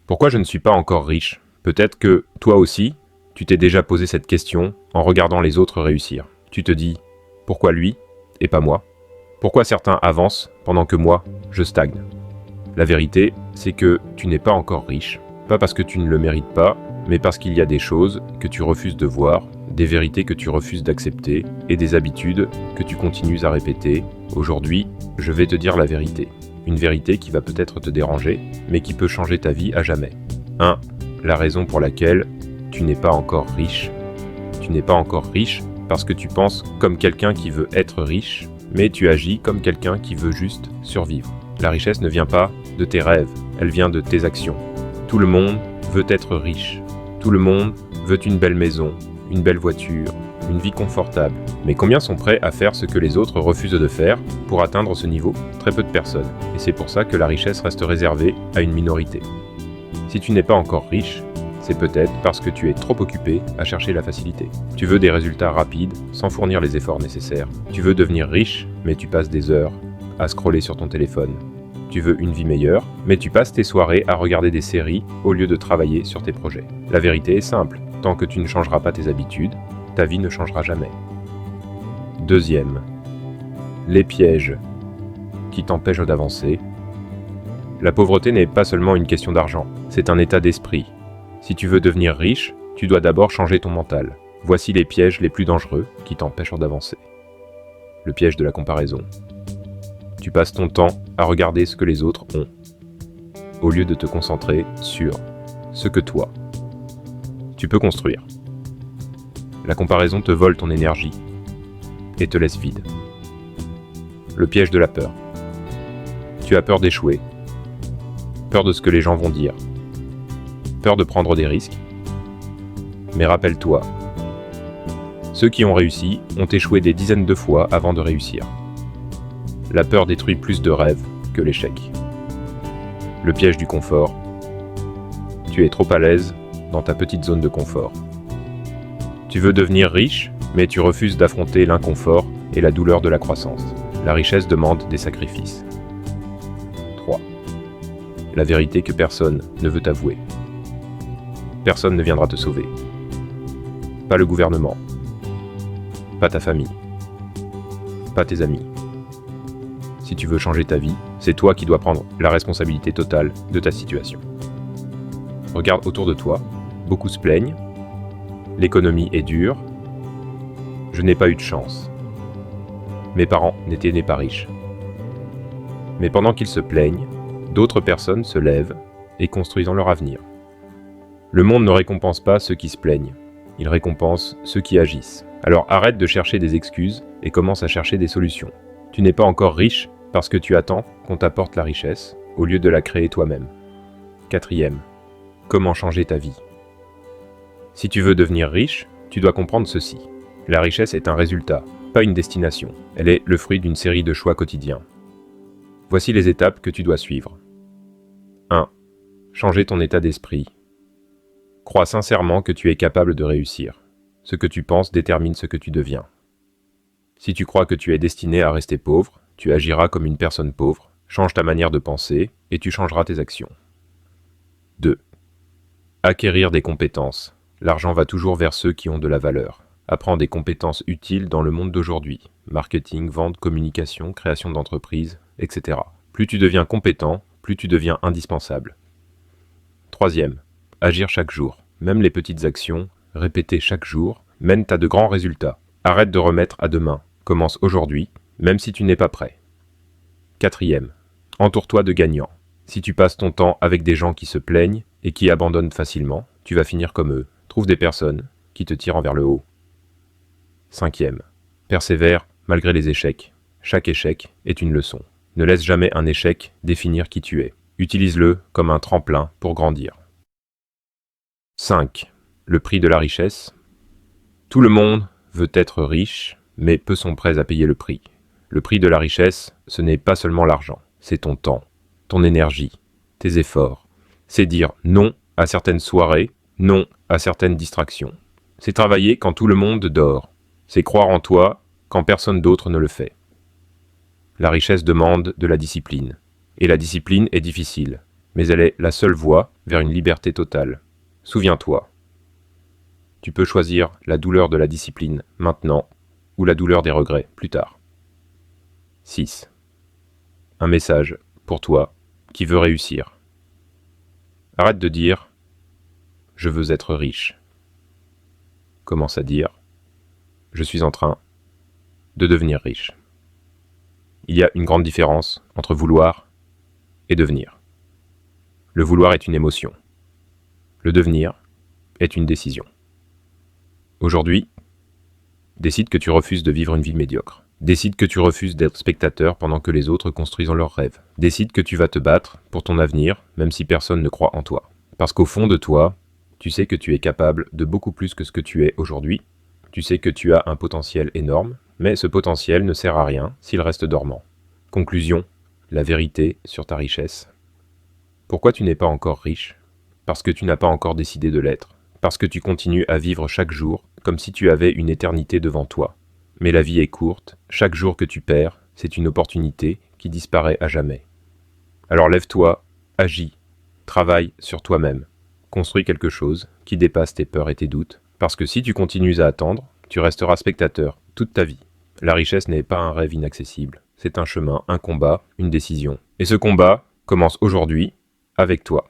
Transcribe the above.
Pourquoi je ne suis pas encore riche? Peut-être que, toi aussi, tu t'es déjà posé cette question en regardant les autres réussir. Tu te dis, pourquoi lui et pas moi? Pourquoi certains avancent pendant que moi, je stagne? La vérité, c'est que tu n'es pas encore riche. Pas parce que tu ne le mérites pas, mais parce qu'il y a des choses que tu refuses de voir, des vérités que tu refuses d'accepter et des habitudes que tu continues à répéter. Aujourd'hui, je vais te dire la vérité. Une vérité qui va peut-être te déranger, mais qui peut changer ta vie à jamais. 1. La raison pour laquelle tu n'es pas encore riche. Tu n'es pas encore riche parce que tu penses comme quelqu'un qui veut être riche, mais tu agis comme quelqu'un qui veut juste survivre. La richesse ne vient pas de tes rêves, elle vient de tes actions. Tout le monde veut être riche. Tout le monde veut une belle maison, une belle voiture, une vie confortable. Mais combien sont prêts à faire ce que les autres refusent de faire pour atteindre ce niveau? Très peu de personnes. Et c'est pour ça que la richesse reste réservée à une minorité. Si tu n'es pas encore riche, c'est peut-être parce que tu es trop occupé à chercher la facilité. Tu veux des résultats rapides sans fournir les efforts nécessaires. Tu veux devenir riche, mais tu passes des heures à scroller sur ton téléphone. Tu veux une vie meilleure, mais tu passes tes soirées à regarder des séries au lieu de travailler sur tes projets. La vérité est simple, tant que tu ne changeras pas tes habitudes, ta vie ne changera jamais. Deuxième, les pièges qui t'empêchent d'avancer. La pauvreté n'est pas seulement une question d'argent, c'est un état d'esprit. Si tu veux devenir riche, tu dois d'abord changer ton mental. Voici les pièges les plus dangereux qui t'empêchent d'avancer. Le piège de la comparaison. Tu passes ton temps à regarder ce que les autres ont, au lieu de te concentrer sur ce que toi, tu peux construire. La comparaison te vole ton énergie et te laisse vide. Le piège de la peur. Tu as peur d'échouer, peur de ce que les gens vont dire, peur de prendre des risques. Mais rappelle-toi, ceux qui ont réussi ont échoué des dizaines de fois avant de réussir. La peur détruit plus de rêves que l'échec. Le piège du confort. Tu es trop à l'aise dans ta petite zone de confort. Tu veux devenir riche, mais tu refuses d'affronter l'inconfort et la douleur de la croissance. La richesse demande des sacrifices. 3. La vérité que personne ne veut avouer. Personne ne viendra te sauver. Pas le gouvernement. Pas ta famille. Pas tes amis. Si tu veux changer ta vie, c'est toi qui dois prendre la responsabilité totale de ta situation. Regarde autour de toi, beaucoup se plaignent, l'économie est dure, je n'ai pas eu de chance. Mes parents n'étaient nés pas riches. Mais pendant qu'ils se plaignent, d'autres personnes se lèvent et construisent leur avenir. Le monde ne récompense pas ceux qui se plaignent, il récompense ceux qui agissent. Alors arrête de chercher des excuses et commence à chercher des solutions. Tu n'es pas encore riche parce que tu attends qu'on t'apporte la richesse, au lieu de la créer toi-même. 4. Comment changer ta vie? Si tu veux devenir riche, tu dois comprendre ceci. La richesse est un résultat, pas une destination. Elle est le fruit d'une série de choix quotidiens. Voici les étapes que tu dois suivre. 1. Changer ton état d'esprit. Crois sincèrement que tu es capable de réussir. Ce que tu penses détermine ce que tu deviens. Si tu crois que tu es destiné à rester pauvre, tu agiras comme une personne pauvre, change ta manière de penser et tu changeras tes actions. 2. Acquérir des compétences. L'argent va toujours vers ceux qui ont de la valeur. Apprends des compétences utiles dans le monde d'aujourd'hui. Marketing, vente, communication, création d'entreprise, etc. Plus tu deviens compétent, plus tu deviens indispensable. 3. Agir chaque jour. Même les petites actions, répétées chaque jour, mènent à de grands résultats. Arrête de remettre à demain. Commence aujourd'hui, même si tu n'es pas prêt. 4. Entoure-toi de gagnants. Si tu passes ton temps avec des gens qui se plaignent et qui abandonnent facilement, tu vas finir comme eux. Trouve des personnes qui te tirent vers le haut. 5. Persévère malgré les échecs. Chaque échec est une leçon. Ne laisse jamais un échec définir qui tu es. Utilise-le comme un tremplin pour grandir. 5. Le prix de la richesse. Tout le monde veut être riche, mais peu sont prêts à payer le prix. Le prix de la richesse, ce n'est pas seulement l'argent, c'est ton temps, ton énergie, tes efforts. C'est dire non à certaines soirées, non à certaines distractions. C'est travailler quand tout le monde dort. C'est croire en toi quand personne d'autre ne le fait. La richesse demande de la discipline. Et la discipline est difficile. mais elle est la seule voie vers une liberté totale. Souviens-toi. Tu peux choisir la douleur de la discipline maintenant ou la douleur des regrets plus tard. 6. Un message pour toi qui veut réussir. Arrête de dire « je veux être riche ». Commence à dire « je suis en train de devenir riche ». Il y a une grande différence entre vouloir et devenir. Le vouloir est une émotion. Le devenir est une décision. Aujourd'hui, décide que tu refuses de vivre une vie médiocre. Décide que tu refuses d'être spectateur pendant que les autres construisent leurs rêves. Décide que tu vas te battre pour ton avenir, même si personne ne croit en toi. Parce qu'au fond de toi, tu sais que tu es capable de beaucoup plus que ce que tu es aujourd'hui. Tu sais que tu as un potentiel énorme, mais ce potentiel ne sert à rien s'il reste dormant. Conclusion, la vérité sur ta richesse. Pourquoi tu n'es pas encore riche ? Parce que tu n'as pas encore décidé de l'être. Parce que tu continues à vivre chaque jour comme si tu avais une éternité devant toi. Mais la vie est courte, chaque jour que tu perds, c'est une opportunité qui disparaît à jamais. Alors lève-toi, agis, travaille sur toi-même, construis quelque chose qui dépasse tes peurs et tes doutes, parce que si tu continues à attendre, tu resteras spectateur toute ta vie. La richesse n'est pas un rêve inaccessible, c'est un chemin, un combat, une décision. Et ce combat commence aujourd'hui avec toi.